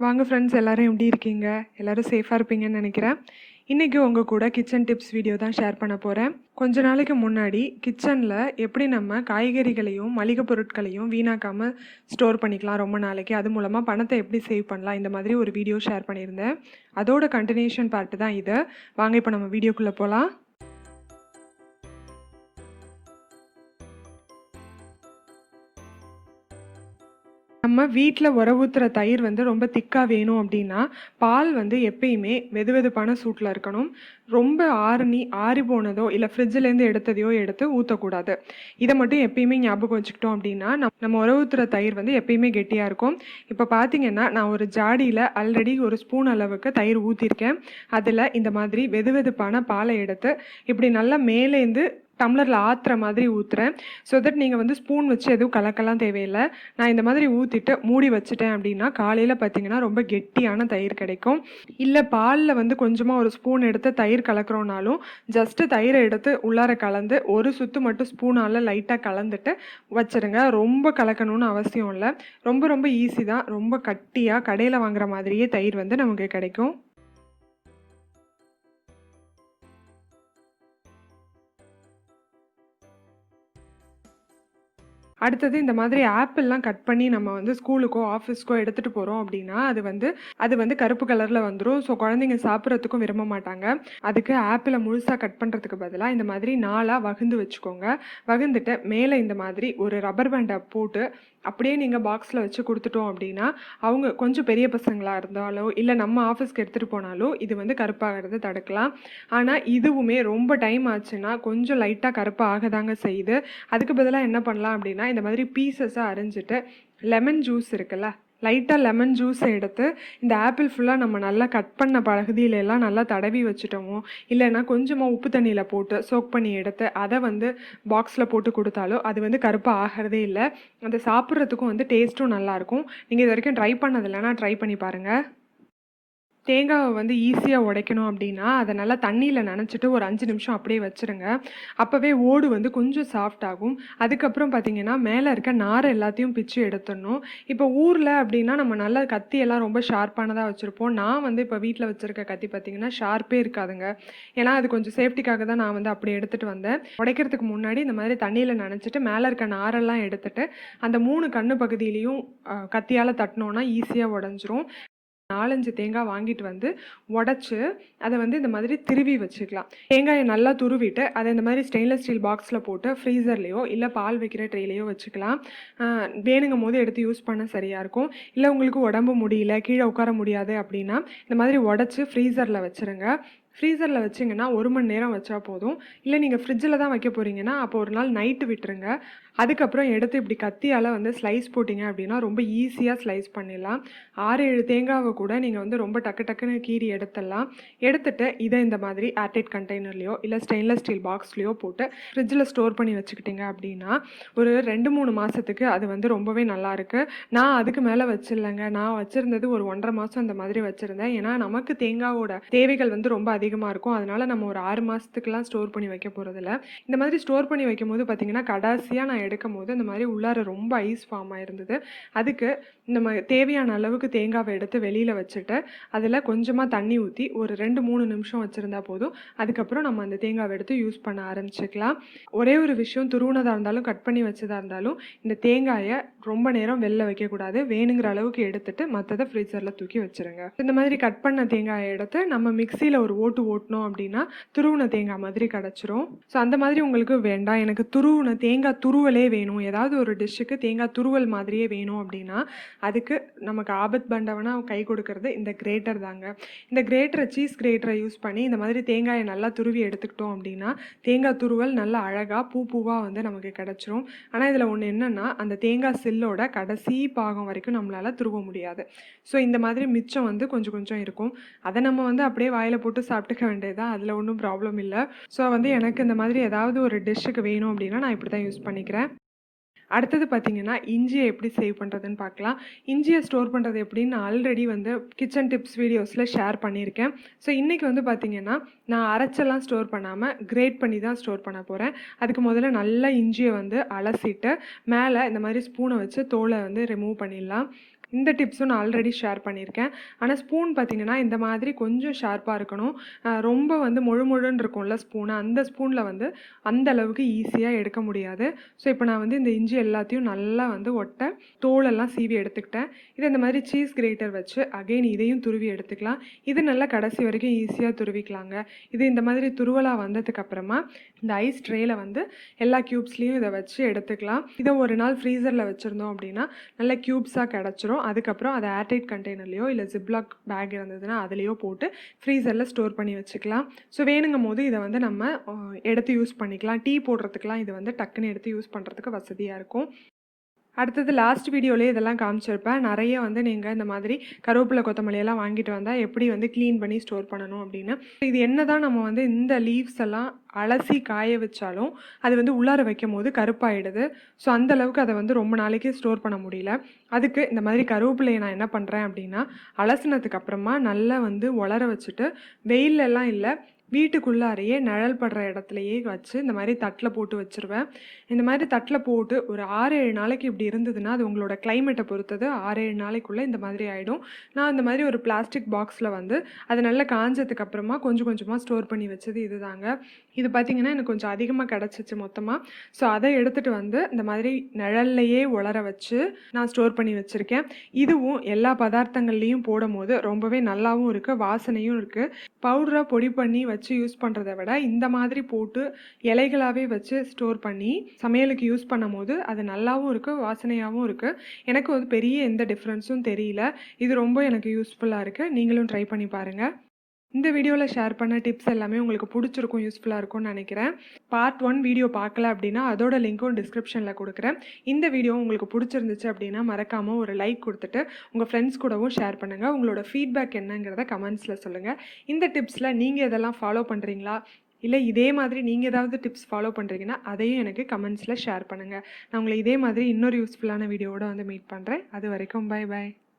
வாங்க ஃப்ரெண்ட்ஸ், எல்லாரும் எப்படி இருக்கீங்க? எல்லாரும் சேஃபாக இருப்பீங்கன்னு நினைக்கிறேன். இன்றைக்கி உங்கள் கூட கிச்சன் டிப்ஸ் வீடியோ தான் ஷேர் பண்ண போகிறேன். கொஞ்ச நாளைக்கு முன்னாடி கிச்சனில் எப்படி நம்ம காய்கறிகளையும் மளிகை பொருட்களையும் வீணாக்காமல் ஸ்டோர் பண்ணிக்கலாம் ரொம்ப நாளைக்கு, அது மூலமாக பணத்தை எப்படி சேவ் பண்ணலாம், இந்த மாதிரி ஒரு வீடியோ ஷேர் பண்ணியிருந்தேன். அதோட கண்டினியூஷன் பார்ட்டு தான் இது. வாங்க இப்போ நம்ம வீடியோக்குள்ளே போகலாம். நம்ம வீட்டில் ஊற்றுற தயிர் ரொம்ப திக்காக வேணும் அப்படின்னா பால் எப்பயுமே வெதுவெதுப்பான சூட்டில் இருக்கணும். ரொம்ப ஆறி போனதோ இல்லை ஃப்ரிட்ஜிலேருந்து எடுத்ததையோ எடுத்து ஊற்றக்கூடாது. இதை மட்டும் எப்பயுமே ஞாபகம் வச்சுக்கிட்டோம் அப்படின்னா நம்ம ஊற்றுற தயிர் எப்பயுமே கெட்டியாக இருக்கும். இப்போ பார்த்தீங்கன்னா நான் ஒரு ஜாடியில் ஆல்ரெடி ஒரு ஸ்பூன் அளவுக்கு தயிர் ஊற்றிருக்கேன். அதில் இந்த மாதிரி வெதுவெதுப்பான பாலை எடுத்து இப்படி நல்லா மேலேருந்து டம்ளரில் ஆற்றுற மாதிரி ஊற்றுறேன். ஸோ தட் நீங்கள் ஸ்பூன் வச்சு எதுவும் கலக்கலாம் தேவையில்லை. நான் இந்த மாதிரி ஊற்றிட்டு மூடி வச்சுட்டேன் அப்படின்னா காலையில் பார்த்தீங்கன்னா ரொம்ப கெட்டியான தயிர் கிடைக்கும். இல்லை பாலில் கொஞ்சமாக ஒரு ஸ்பூன் எடுத்து தயிர் கலக்கிறோனாலும் ஜஸ்ட்டு தயிரை எடுத்து உள்ளார கலந்து ஒரு சுற்று மட்டும் ஸ்பூனால் லைட்டாக கலந்துட்டு வச்சுருங்க. ரொம்ப கலக்கணும்னு அவசியம் இல்லை. ரொம்ப ரொம்ப ஈஸி தான். ரொம்ப கட்டியாக கடையில் வாங்குற மாதிரியே தயிர் நமக்கு கிடைக்கும். அடுத்தது இந்த மாதிரி ஆப்பிள்லாம் கட் பண்ணி நம்ம ஸ்கூலுக்கோ ஆஃபீஸ்க்கோ எடுத்துகிட்டு போகிறோம் அப்படின்னா அது கருப்பு கலரில் வந்துடும். ஸோ குழந்தைங்க சாப்பிட்றதுக்கும் விரும்ப மாட்டாங்க. அதுக்கு ஆப்பிளை முழுசாக கட் பண்ணுறதுக்கு பதிலாக இந்த மாதிரி 4ஆக வகுந்து வச்சுக்கோங்க. வகுந்துட்டு மேலே இந்த மாதிரி ஒரு ரப்பர் பேண்டை போட்டு அப்படியே நீங்கள் பாக்ஸில் வச்சு கொடுத்துட்டோம் அப்படின்னா அவங்க கொஞ்சம் பெரிய பசங்களாக இருந்தாலோ இல்லை நம்ம ஆஃபீஸ்க்கு எடுத்துகிட்டு போனாலோ இது கருப்பாகிறது தடுக்கலாம். ஆனால் இதுவுமே ரொம்ப டைம் ஆச்சுன்னா கொஞ்சம் லைட்டாக கருப்பாக தாங்க செய்யுது. அதுக்கு பதிலாக என்ன பண்ணலாம் அப்படின்னா இந்த மாதிரி பீசஸாக அரிஞ்சிட்டு லெமன் ஜூஸ் இருக்குல்ல, லைட்டாக லெமன் ஜூஸை எடுத்து இந்த ஆப்பிள் ஃபுல்லாக நம்ம நல்லா கட் பண்ண பகுதியிலெல்லாம் நல்லா தடவி வச்சுட்டோமோ இல்லைன்னா கொஞ்சமாக உப்பு தண்ணியில் போட்டு சோக் பண்ணி எடுத்து அதை பாக்ஸில் போட்டு கொடுத்தாலோ அது கருப்பாக ஆகிறதே இல்லை. அதை சாப்பிட்றதுக்கும் டேஸ்ட்டும் நல்லாயிருக்கும். நீங்கள் இது வரைக்கும் ட்ரை பண்ணதில்லைன்னா ட்ரை பண்ணி பாருங்கள். தேங்காவை ஈஸியாக உடைக்கணும் அப்படின்னா அதை நல்லா தண்ணியில் நனைச்சிட்டு ஒரு 5 நிமிஷம் அப்படியே வச்சுருங்க. அப்போவே ஓடு கொஞ்சம் சாஃப்ட் ஆகும். அதுக்கப்புறம் பார்த்திங்கன்னா மேலே இருக்க நாரை எல்லாத்தையும் பிச்சு எடுத்துடணும். இப்போ ஊரில் அப்படின்னா நம்ம நல்லா கத்தியெல்லாம் ரொம்ப ஷார்ப்பானதாக வச்சுருப்போம். நான் இப்போ வீட்டில் வச்சுருக்க கத்தி பார்த்திங்கன்னா ஷார்ப்பே இருக்காதுங்க. ஏன்னா அது கொஞ்சம் சேஃப்டிக்காக தான் நான் அப்படி எடுத்துகிட்டு வந்தேன். உடைக்கிறதுக்கு முன்னாடி இந்த மாதிரி தண்ணியில் நனைச்சிட்டு மேலே இருக்க நாரெல்லாம் எடுத்துகிட்டு அந்த 3 கண்ணு பகுதியிலையும் கத்தியால் தட்டினோன்னா ஈஸியாக உடஞ்சிரும். 4-5 தேங்காய் வாங்கிட்டு உடச்சி அதை இந்த மாதிரி திருவி வச்சுக்கலாம். தேங்காயை நல்லா துருவிட்டு அதை இந்த மாதிரி ஸ்டெயின்லெஸ் ஸ்டீல் பாக்ஸில் போட்டு ஃப்ரீசர்லேயோ இல்லை பால் வைக்கிற ட்ரேலையோ வச்சுக்கலாம். வேணுங்கும் போது எடுத்து யூஸ் பண்ண சரியாக இருக்கும். இல்லை உங்களுக்கு உடம்பு முடியல, கீழே உட்கார முடியாது அப்படின்னா இந்த மாதிரி உடச்சி ஃப்ரீசரில் வச்சுருங்க. ஃப்ரீசரில் வச்சிங்கன்னா 1 மணி நேரம் வச்சா போதும். இல்லை நீங்கள் ஃப்ரிட்ஜில் தான் வைக்க போகிறீங்கன்னா அப்போ ஒரு நாள் நைட்டு விட்டுருங்க. அதுக்கப்புறம் எடுத்து இப்படி கத்தியால் ஸ்லைஸ் போட்டிங்க அப்படின்னா ரொம்ப ஈஸியாக ஸ்லைஸ் பண்ணிடலாம். 6-7 தேங்காவை கூட நீங்கள் ரொம்ப டக்குன்னு கீறி எடுத்துடலாம். எடுத்துகிட்டு இதை இந்த மாதிரி ஏர்டைட் கண்டெய்னர்லையோ இல்லை ஸ்டெயின்லெஸ் ஸ்டீல் பாக்ஸ்லையோ போட்டு ஃப்ரிட்ஜில் ஸ்டோர் பண்ணி வச்சுக்கிட்டிங்க அப்படின்னா ஒரு 2-3 மாதத்துக்கு அது ரொம்பவே நல்லாயிருக்கு. நான் அதுக்கு மேலே வச்சிடலைங்க. நான் வச்சுருந்தது ஒரு 1.5 மாதம் இந்த மாதிரி வச்சுருந்தேன். ஏன்னா நமக்கு தேங்காவோட தேவைகள் ரொம்ப அதிகமாக இருக்கும். அதனால் நம்ம ஒரு 6 மாதத்துக்குலாம் ஸ்டோர் பண்ணி வைக்க போகிறதில்ல. இந்த மாதிரி ஸ்டோர் பண்ணி வைக்கும் போது பார்த்திங்கன்னா கடைசியாக நான் எடுக்கும் போது இந்த மாதிரி உள்ளார ரொம்ப ஐஸ் ஃபார்ம் ஆயிருந்தது. அதுக்கு நம்ம தேவையான அளவுக்கு தேங்காவை எடுத்து வெளியில் வச்சுட்டு அதில் கொஞ்சமாக தண்ணி ஊற்றி ஒரு 2-3 நிமிஷம் வச்சுருந்தா போதும். அதுக்கப்புறம் நம்ம அந்த தேங்காவை எடுத்து யூஸ் பண்ண ஆரம்பிச்சுக்கலாம். ஒரே ஒரு விஷயம், துருவுனதாக இருந்தாலும் கட் பண்ணி வச்சதாக இருந்தாலும் இந்த தேங்காயை ரொம்ப நேரம் வெளில வைக்கக்கூடாது. வேணுங்கிற அளவுக்கு எடுத்துட்டு மற்றதை ஃப்ரீசரில் தூக்கி வச்சுருங்க. இந்த மாதிரி கட் பண்ண தேங்காயை எடுத்து நம்ம மிக்சியில் ஒரு ஓட்டணும் அப்படின்னா துருவுன தேங்காய் மாதிரி கிடச்சிரும். ஸோ அந்த மாதிரி உங்களுக்கு வேண்டாம், எனக்கு துருவுன தேங்காய் துருவலே வேணும், ஏதாவது ஒரு டிஷ்ஷுக்கு தேங்காய் துருவல் மாதிரியே வேணும் அப்படின்னா அதுக்கு நமக்கு ஆபத் பண்டவனா கை கொடுக்கறது இந்த கிரேட்டர் தாங்க. இந்த கிரேட்டரை சீஸ் கிரேட்டரை யூஸ் பண்ணி இந்த மாதிரி தேங்காயை நல்லா துருவி எடுத்துக்கிட்டோம் அப்படின்னா தேங்காய் துருவல் நல்லா அழகாக பூவாக நமக்கு கிடச்சிரும். ஆனால் இதில் ஒன்று என்னென்னா அந்த தேங்காய் சில்லோட கடைசி பாகம் வரைக்கும் நம்மளால் துருவ முடியாது. ஸோ இந்த மாதிரி மிச்சம் கொஞ்சம் கொஞ்சம் இருக்கும். அதை நம்ம அப்படியே வாயில் போட்டு சாப்பிட்டுக்க வேண்டியதான், அதில் ஒன்றும் ப்ராப்ளம் இல்லை. ஸோ எனக்கு இந்த மாதிரி ஏதாவது ஒரு டிஷ்ஷுக்கு வேணும் அப்படின்னா நான் இப்படி தான் யூஸ் பண்ணிக்கிறேன். அடுத்தது பார்த்திங்கன்னா இஞ்சியை எப்படி சேவ் பண்ணுறதுன்னு பார்க்கலாம். இஞ்சியை ஸ்டோர் பண்ணுறது எப்படின்னு நான் ஆல்ரெடி கிச்சன் டிப்ஸ் வீடியோஸில் ஷேர் பண்ணியிருக்கேன். ஸோ இன்றைக்கி பார்த்திங்கன்னா நான் அரைச்செல்லாம் ஸ்டோர் பண்ணாமல் கிரேட் பண்ணி தான் ஸ்டோர் பண்ண போகிறேன். அதுக்கு முதல்ல நல்லா இஞ்சியை அலசிட்டு மேலே இந்த மாதிரி ஸ்பூனை வச்சு தோலை ரிமூவ் பண்ணிடலாம். இந்த டிப்ஸும் நான் ஆல்ரெடி ஷேர் பண்ணியிருக்கேன். ஆனால் ஸ்பூன் பார்த்திங்கன்னா இந்த மாதிரி கொஞ்சம் ஷார்ப்பாக இருக்கணும். ரொம்ப வந்து மொழுன்னு இருக்கும்ல ஸ்பூனு, அந்த ஸ்பூனில் வந்து அந்த அளவுக்கு ஈஸியாக எடுக்க முடியாது. ஸோ இப்போ நான் வந்து இந்த இஞ்சி எல்லாத்தையும் நல்லா வந்து தோலெல்லாம் சீவி எடுத்துக்கிட்டேன். இதை இந்த மாதிரி சீஸ் கிரேட்டர் வச்சு அகெயின் இதையும் துருவி எடுத்துக்கலாம். இது நல்லா கடைசி வரைக்கும் ஈஸியாக துருவிக்கலாங்க. இது இந்த மாதிரி துருவலாக வந்ததுக்கப்புறமா இந்த ஐஸ் ட்ரேயில் வந்து எல்லா க்யூப்ஸ்லேயும் இதை வச்சு எடுத்துக்கலாம். இதை ஒரு நாள் ஃப்ரீசரில் வச்சுருந்தோம் அப்படின்னா நல்ல க்யூப்ஸாக கிடச்சிரும். அதுக்கப்புறம் அதை ஏர்டைட் கண்டெய்னர்லையோ இல்லை ஜிப்லாக் பேக் இருந்ததுன்னா அதுலேயோ போட்டு ஃப்ரீசரில் ஸ்டோர் பண்ணி வச்சுக்கலாம். ஸோ வேணுங்கும் போது இதை வந்து நம்ம எடுத்து யூஸ் பண்ணிக்கலாம். டீ போடுறதுக்கெலாம் இது வந்து டக்குன்னு எடுத்து யூஸ் பண்ணுறதுக்கு வசதியாக இருக்கும். அடுத்தது லாஸ்ட் வீடியோலேயே இதெல்லாம் காமிச்சிருப்பேன். நிறைய வந்து நீங்கள் இந்த மாதிரி கருவேப்பிலை கொத்தமல்லியெல்லாம் வாங்கிட்டு வந்தால் எப்படி வந்து க்ளீன் பண்ணி ஸ்டோர் பண்ணணும் அப்படின்னு. இது என்ன தான் நம்ம வந்து இந்த லீவ்ஸ் எல்லாம் அலசி காய வச்சாலும் அது வந்து உள்ளார வைக்கும் போது கருப்பாயிடுது. ஸோ அந்தளவுக்கு அதை வந்து ரொம்ப நாளைக்கு ஸ்டோர் பண்ண முடியல. அதுக்கு இந்த மாதிரி கருவேப்பிலையை நான் என்ன பண்ணுறேன் அப்படின்னா, அலசினதுக்கு அப்புறமா நல்லா வந்து உலர வச்சுட்டு வெயிலெல்லாம் இல்லை, வீட்டுக்குள்ளாரையே நிழல் படுற இடத்துலையே வச்சு இந்த மாதிரி தட்டில் போட்டு வச்சுருவேன். இந்த மாதிரி தட்டில் போட்டு ஒரு 6-7 நாளைக்கு இப்படி இருந்ததுன்னா அது உங்களோட கிளைமேட்டை பொறுத்தது. 6-7 நாளைக்குள்ளே இந்த மாதிரி ஆகிடும். நான் இந்த மாதிரி ஒரு பிளாஸ்டிக் பாக்ஸில் வந்து அது நல்லா காஞ்சதுக்கு அப்புறமா கொஞ்சம் கொஞ்சமாக ஸ்டோர் பண்ணி வச்சது இதுதாங்க. இது பார்த்திங்கன்னா எனக்கு கொஞ்சம் அதிகமாக கிடச்சிச்சு மொத்தமாக. ஸோ அதை எடுத்துகிட்டு வந்து இந்த மாதிரி நிழல்லையே உலர வச்சு நான் ஸ்டோர் பண்ணி வச்சுருக்கேன். இதுவும் எல்லா பதார்த்தங்கள்லேயும் போடும் போது ரொம்பவே நல்லாவும் இருக்குது, வாசனையும் இருக்குது. பவுடராக பொடி பண்ணி வச்சு யூஸ் பண்ணுறதை விட இந்த மாதிரி போட்டு இலைகளாகவே வச்சு ஸ்டோர் பண்ணி சமையலுக்கு யூஸ் பண்ணும் போது அது நல்லாவும் இருக்குது, வாசனையாகவும் இருக்குது. எனக்கு வந்து பெரிய எந்த டிஃப்ரென்ஸும் தெரியல. இது ரொம்ப எனக்கு யூஸ்ஃபுல்லாக இருக்குது. நீங்களும் ட்ரை பண்ணி பாருங்கள். இந்த வீடியோவில் ஷேர் பண்ண டிப்ஸ் எல்லாமே உங்களுக்கு பிடிச்சிருக்கும், யூஸ்ஃபுல்லாக இருக்கும்னு நினைக்கிறேன். பார்ட் 1 வீடியோ பார்க்கல அப்படின்னா அதோட லிங்க்கும் டிஸ்கிரிப்ஷனில் கொடுக்குறேன். இந்த வீடியோ உங்களுக்கு பிடிச்சிருந்துச்சு அப்படின்னா மறக்காமல் ஒரு லைக் கொடுத்துட்டு உங்கள் ஃப்ரெண்ட்ஸ் கூடவும் ஷேர் பண்ணுங்கள். உங்களோட ஃபீட்பேக் என்னங்கிறத கமெண்ட்ஸில் சொல்லுங்கள். இந்த டிப்ஸில் நீங்கள் எதெல்லாம் ஃபாலோ பண்ணுறீங்களா, இல்லை இதே மாதிரி நீங்கள் ஏதாவது டிப்ஸ் ஃபாலோ பண்ணுறீங்கன்னா அதையும் எனக்கு கமெண்ட்ஸில் ஷேர் பண்ணுங்கள். நான் உங்களை இதே மாதிரி இன்னொரு யூஸ்ஃபுல்லான வீடியோவோட வந்து மீட் பண்ணுறேன். அது வரைக்கும் பை பாய்.